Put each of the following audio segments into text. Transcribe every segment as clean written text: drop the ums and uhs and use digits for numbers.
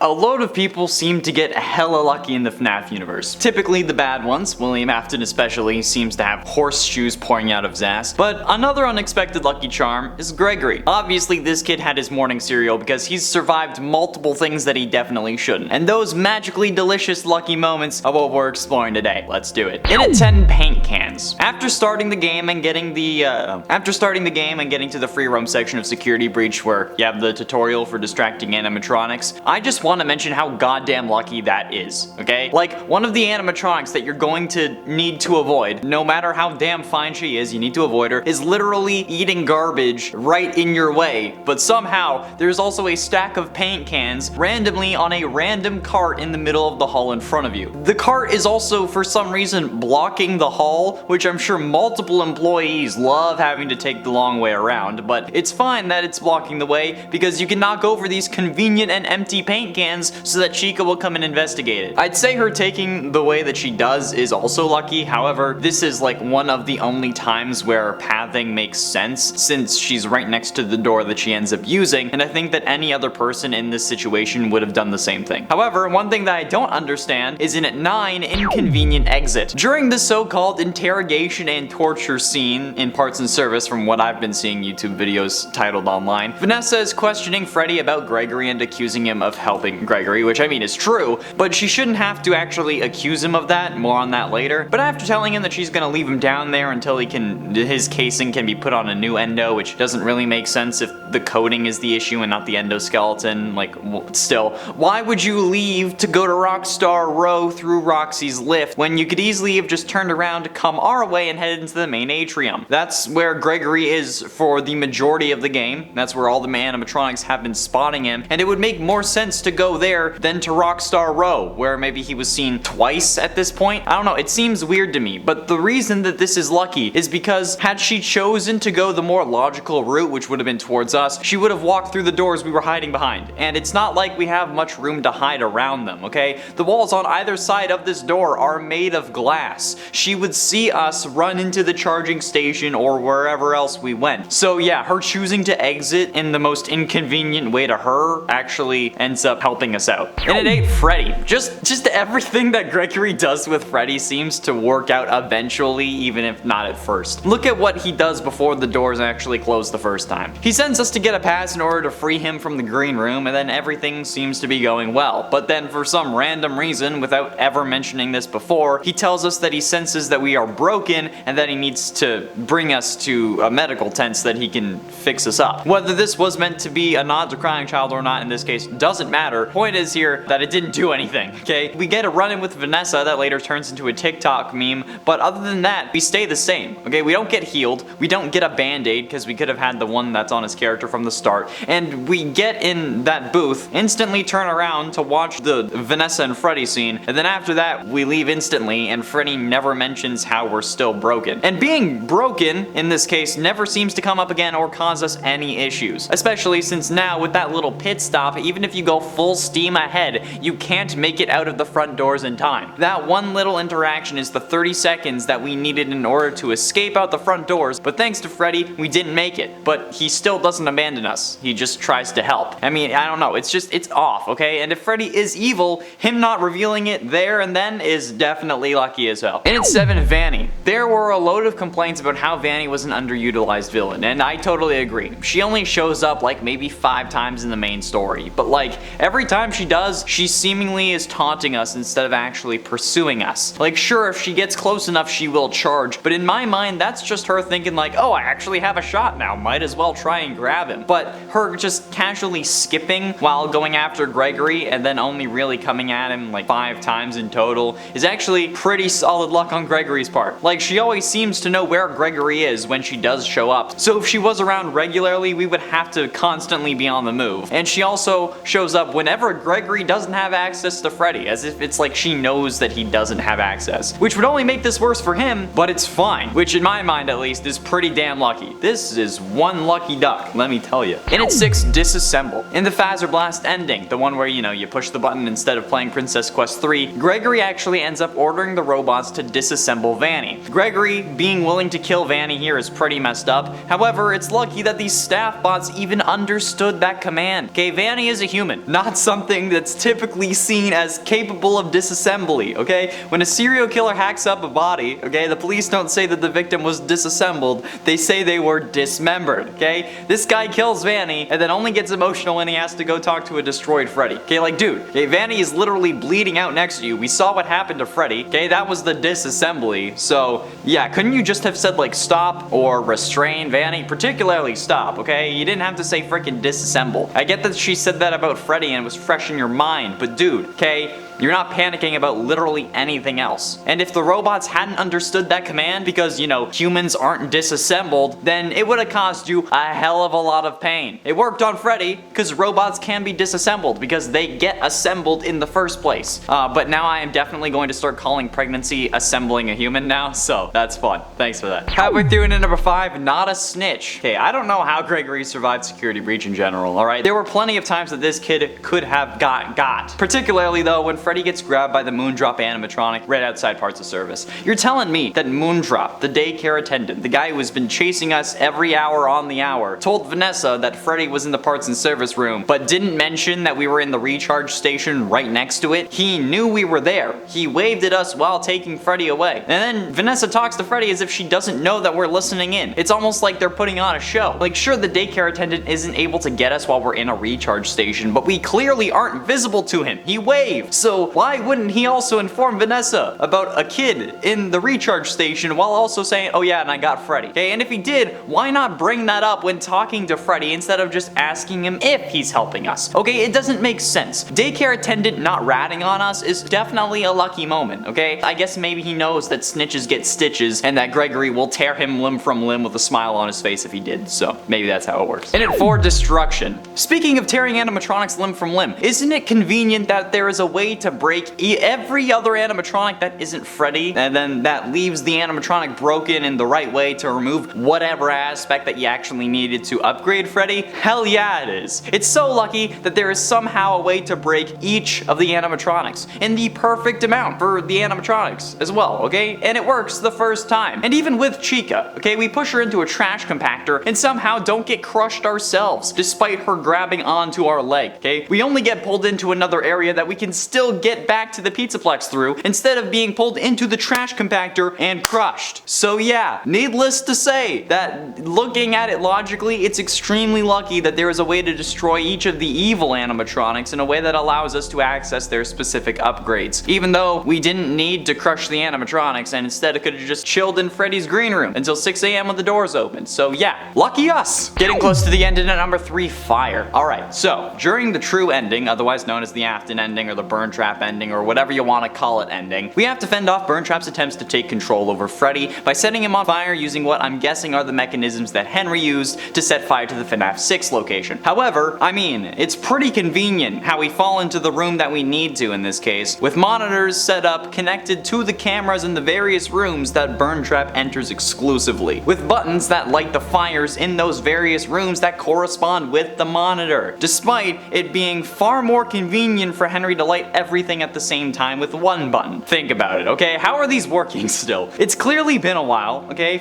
A load of people seem to get hella lucky in the FNAF universe. Typically the bad ones, William Afton especially, seems to have horseshoes pouring out of his ass. But another unexpected lucky charm is Gregory. Obviously this kid had his morning cereal because he's survived multiple things that he definitely shouldn't. And those magically delicious lucky moments are what we're exploring today. Let's do it. In attend paint cans. After starting the game and getting to the free roam section of Security Breach where you have the tutorial for distracting animatronics, I just want to mention how goddamn lucky that is, okay? Like, one of the animatronics that you're going to need to avoid, no matter how damn fine she is, you need to avoid her, is literally eating garbage right in your way. But somehow, there's also a stack of paint cans randomly on a random cart in the middle of the hall in front of you. The cart is also, for some reason, blocking the hall, which I'm sure multiple employees love having to take the long way around, but it's fine that it's blocking the way because you can knock over these convenient and empty paint cans so that Chica will come and investigate it. I'd say her taking the way that she does is also lucky. However, this is like one of the only times where pathing makes sense since she's right next to the door that she ends up using, and I think that any other person in this situation would have done the same thing. However, one thing that I don't understand is in at 9, inconvenient exit. During the so-called interrogation and torture scene in Parts and Service, from what I've been seeing YouTube videos titled online, Vanessa is questioning Freddy about Gregory and accusing him of helping Gregory, which I mean is true, but she shouldn't have to actually accuse him of that. More on that later. But after telling him that she's gonna leave him down there until his casing can be put on a new endo, which doesn't really make sense if the coating is the issue and not the endoskeleton, like, still, why would you leave to go to Rockstar Row through Roxy's lift when you could easily have just turned around to come our way and head into the main atrium? That's where Gregory is for the majority of the game. That's where all the animatronics have been spotting him, and it would make more sense to go there than to Rockstar Row, where maybe he was seen twice at this point. I don't know, it seems weird to me, but the reason that this is lucky is because had she chosen to go the more logical route, which would have been towards us, she would have walked through the doors we were hiding behind. And it's not like we have much room to hide around them, okay? The walls on either side of this door are made of glass. She would see us run into the charging station or wherever else we went. So yeah, her choosing to exit in the most inconvenient way to her actually ends up helping us out. And at 8, Freddy. Just everything that Gregory does with Freddy seems to work out eventually, even if not at first. Look at what he does before the doors actually close the first time. He sends us to get a pass in order to free him from the green room, and then everything seems to be going well. But then for some random reason, without ever mentioning this before, he tells us that he senses that we are broken and that he needs to bring us to a medical tent so that he can fix us up. Whether this was meant to be a nod to Crying Child or not in this case doesn't matter. Point is here that it didn't do anything, okay? We get a run-in with Vanessa that later turns into a TikTok meme, but other than that, we stay the same, okay? We don't get healed, we don't get a band-aid because we could have had the one that's on his character from the start, and we get in that booth, instantly turn around to watch the Vanessa and Freddy scene, and then after that, we leave instantly, and Freddy never mentions how we're still broken. And being broken, in this case, never seems to come up again or cause us any issues, especially since now with that little pit stop, even if you go full steam ahead, you can't make it out of the front doors in time. That one little interaction is the 30 seconds that we needed in order to escape out the front doors, but thanks to Freddy, we didn't make it. But he still doesn't abandon us. He just tries to help. I mean, I don't know, it's off, okay? And if Freddy is evil, him not revealing it there and then is definitely lucky as hell. And at 7, Vanny. There were a load of complaints about how Vanny was an underutilized villain, and I totally agree. She only shows up like maybe 5 times in the main story, but like, every time she does, she seemingly is taunting us instead of actually pursuing us. Like, sure, if she gets close enough, she will charge, but in my mind, that's just her thinking like, oh, I actually have a shot now, might as well try and grab him. But her just casually skipping while going after Gregory and then only really coming at him like 5 times in total is actually pretty solid luck on Gregory's part. Like, she always seems to know where Gregory is when she does show up, so if she was around regularly, we would have to constantly be on the move. And she also shows up whenever Gregory doesn't have access to Freddy, as if it's like she knows that he doesn't have access, which would only make this worse for him, but it's fine, which in my mind at least is pretty damn lucky. This is one lucky duck, let me tell you. And at 6, disassemble. In the Phaser Blast ending, the one where, you know, you push the button instead of playing Princess Quest 3, Gregory actually ends up ordering the robots to disassemble Vanny. Gregory being willing to kill Vanny here is pretty messed up. However, it's lucky that these staff bots even understood that command. Okay, Vanny is a human, not not something that's typically seen as capable of disassembly, okay? When a serial killer hacks up a body, okay, the police don't say that the victim was disassembled, they say they were dismembered, okay? This guy kills Vanny and then only gets emotional when he has to go talk to a destroyed Freddy. Okay, like, dude, okay, Vanny is literally bleeding out next to you. We saw what happened to Freddy, okay? That was the disassembly. So, yeah, couldn't you just have said, like, stop or restrain Vanny? Particularly stop, okay? You didn't have to say freaking disassemble. I get that she said that about Freddy and it was fresh in your mind, but dude, okay? You're not panicking about literally anything else. And if the robots hadn't understood that command because, you know, humans aren't disassembled, then it would have caused you a hell of a lot of pain. It worked on Freddy because robots can be disassembled because they get assembled in the first place. But now I am definitely going to start calling pregnancy assembling a human now, so that's fun. Thanks for that. Halfway through into number 5, not a snitch. Okay, I don't know how Gregory survived security breach in general, alright? There were plenty of times that this kid could have got. Particularly though when Freddy gets grabbed by the Moondrop animatronic right outside parts of service. You're telling me that Moondrop, the daycare attendant, the guy who has been chasing us every hour on the hour, told Vanessa that Freddy was in the parts and service room, but didn't mention that we were in the recharge station right next to it? He knew we were there. He waved at us while taking Freddy away. And then Vanessa talks to Freddy as if she doesn't know that we're listening in. It's almost like they're putting on a show. Like, sure, the daycare attendant isn't able to get us while we're in a recharge station, but we clearly aren't visible to him. He waved. So why wouldn't he also inform Vanessa about a kid in the recharge station while also saying, oh yeah, and I got Freddy? Okay, and if he did, why not bring that up when talking to Freddy instead of just asking him if he's helping us? Okay, it doesn't make sense. Daycare attendant not ratting on us is definitely a lucky moment, okay? I guess maybe he knows that snitches get stitches and that Gregory will tear him limb from limb with a smile on his face if he did, so maybe that's how it works. And at 4, destruction. Speaking of tearing animatronics limb from limb, isn't it convenient that there is a way to break every other animatronic that isn't Freddy, and then that leaves the animatronic broken in the right way to remove whatever aspect that you actually needed to upgrade Freddy? Hell yeah it is. It's so lucky that there is somehow a way to break each of the animatronics in the perfect amount for the animatronics as well, okay? And it works the first time. And even with Chica, okay, we push her into a trash compactor and somehow don't get crushed ourselves, despite her grabbing onto our leg, okay? We only get pulled into another area that we can still get back to the Pizzaplex through instead of being pulled into the trash compactor and crushed. So yeah, needless to say that looking at it logically, it's extremely lucky that there is a way to destroy each of the evil animatronics in a way that allows us to access their specific upgrades. Even though we didn't need to crush the animatronics and instead it could have just chilled in Freddy's green room until 6 AM when the doors opened. So yeah, lucky us. Getting close to the end in at number 3, fire. Alright, so during the true ending, otherwise known as the Afton ending or the burn trap ending or whatever you want to call it ending, we have to fend off Burn Trap's attempts to take control over Freddy by setting him on fire using what I'm guessing are the mechanisms that Henry used to set fire to the FNAF 6 location. However, I mean, it's pretty convenient how we fall into the room that we need to in this case, with monitors set up connected to the cameras in the various rooms that Burn Trap enters exclusively, with buttons that light the fires in those various rooms that correspond with the monitor, despite it being far more convenient for Henry to light everything at the same time with one button. Think about it, okay? How are these working still? It's clearly been a while, okay?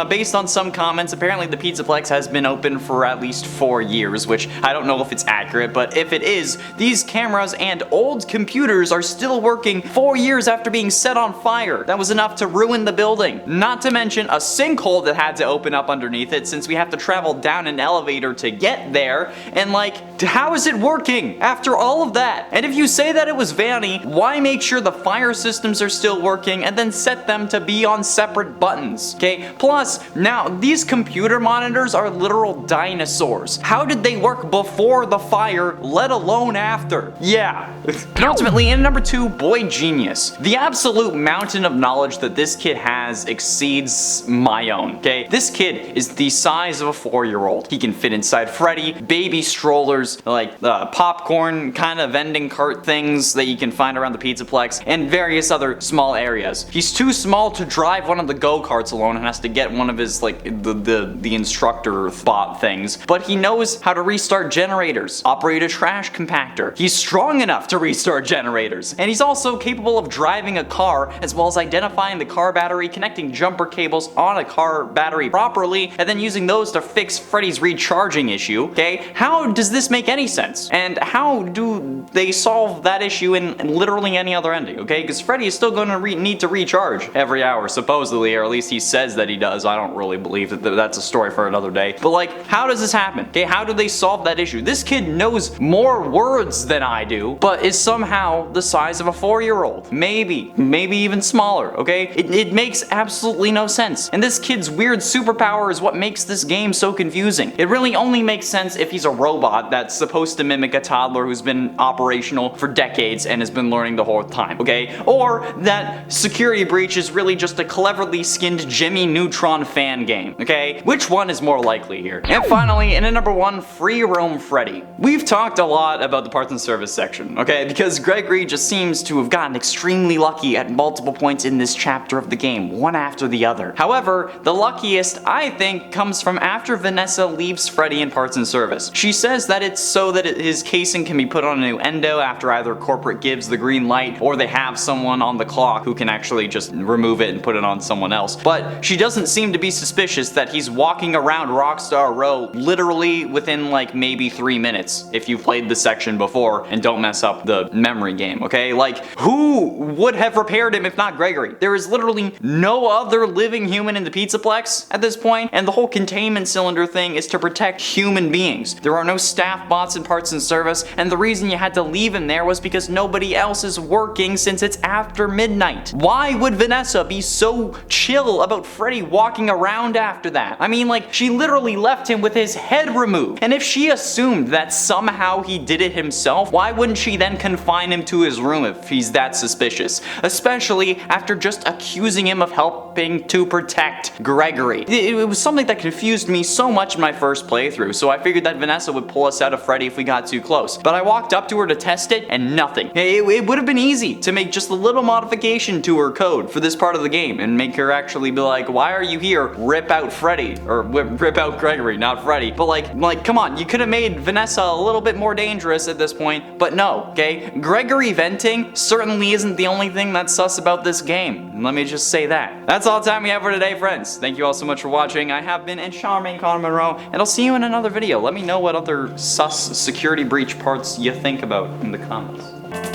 Based on some comments, apparently the Pizzaplex has been open for at least 4 years, which I don't know if it's accurate, but if it is, these cameras and old computers are still working 4 years after being set on fire. That was enough to ruin the building. Not to mention a sinkhole that had to open up underneath it since we have to travel down an elevator to get there, and like, how is it working after all of that? And if you say that it was Vanny, why make sure the fire systems are still working and then set them to be on separate buttons, okay? Plus, now, these computer monitors are literal dinosaurs. How did they work before the fire, let alone after? Yeah. And ultimately, in number 2, boy genius. The absolute mountain of knowledge that this kid has exceeds my own, okay? This kid is the size of a 4-year-old. He can fit inside Freddy, baby strollers, like popcorn kind of vending cart things that you can find around the Pizzaplex, and various other small areas. He's too small to drive one of the go-karts alone and has to get one of his, like, the instructor bot things, but he knows how to restart generators, operate a trash compactor. He's strong enough to restart generators, and he's also capable of driving a car, as well as identifying the car battery, connecting jumper cables on a car battery properly, and then using those to fix Freddy's recharging issue, okay? How does this make any sense? And And how do they solve that issue in literally any other ending, okay? Because Freddy is still going to need to recharge every hour, supposedly, or at least he says that he does. I don't really believe that that's a story for another day. But like, how does this happen? Okay, how do they solve that issue? This kid knows more words than I do, but is somehow the size of a 4-year-old. Maybe even smaller, okay? It makes absolutely no sense. And this kid's weird superpower is what makes this game so confusing. It really only makes sense if he's a robot that's supposed to mimic a toddler who's been operational for decades and has been learning the whole time, okay? Or that Security Breach is really just a cleverly skinned Jimmy Neutron fan game, okay? Which one is more likely here? And finally, in at number 1, Free Roam Freddy. We've talked a lot about the parts and service section, okay? Because Gregory just seems to have gotten extremely lucky at multiple points in this chapter of the game, one after the other. However, the luckiest, I think, comes from after Vanessa leaves Freddy in parts and service. She says that it's so that his casing can be put on a new endo after either corporate gives the green light or they have someone on the clock who can actually just remove it and put it on someone else. But she doesn't seem to be suspicious that he's walking around Rockstar Row literally within like maybe 3 minutes if you've played the section before and don't mess up the memory game, okay? Like, who would have repaired him if not Gregory? There is literally no other living human in the Pizzaplex at this point, and the whole containment cylinder thing is to protect human beings. There are no staff bots in parts and service, and the reason you had to leave him there was because nobody else is working since it's after midnight. Why would Vanessa be so chill about Freddy walking around after that? I mean, like, she literally left him with his head removed. And if she assumed that somehow he did it himself, why wouldn't she then confine him to his room if he's that suspicious? Especially after just accusing him of helping to protect Gregory. It was something that confused me so much in my first playthrough, so I figured that Vanessa would pull us out of Freddy if we got too close. But I walked up to her to test it, and nothing. It would have been easy to make just a little modification to her code for this part of the game and make her actually be like, why are you here? Rip out Freddy. Or rip out Gregory, not Freddy. But like, come on, you could have made Vanessa a little bit more dangerous at this point, but no, okay? Gregory venting certainly isn't the only thing that's sus about this game. Let me just say that. That's all the time we have for today, friends. Thank you all so much for watching. I have been charming Connor Monroe, and I'll see you in another video. Let me know what other sus security breach parts you think about in the comments.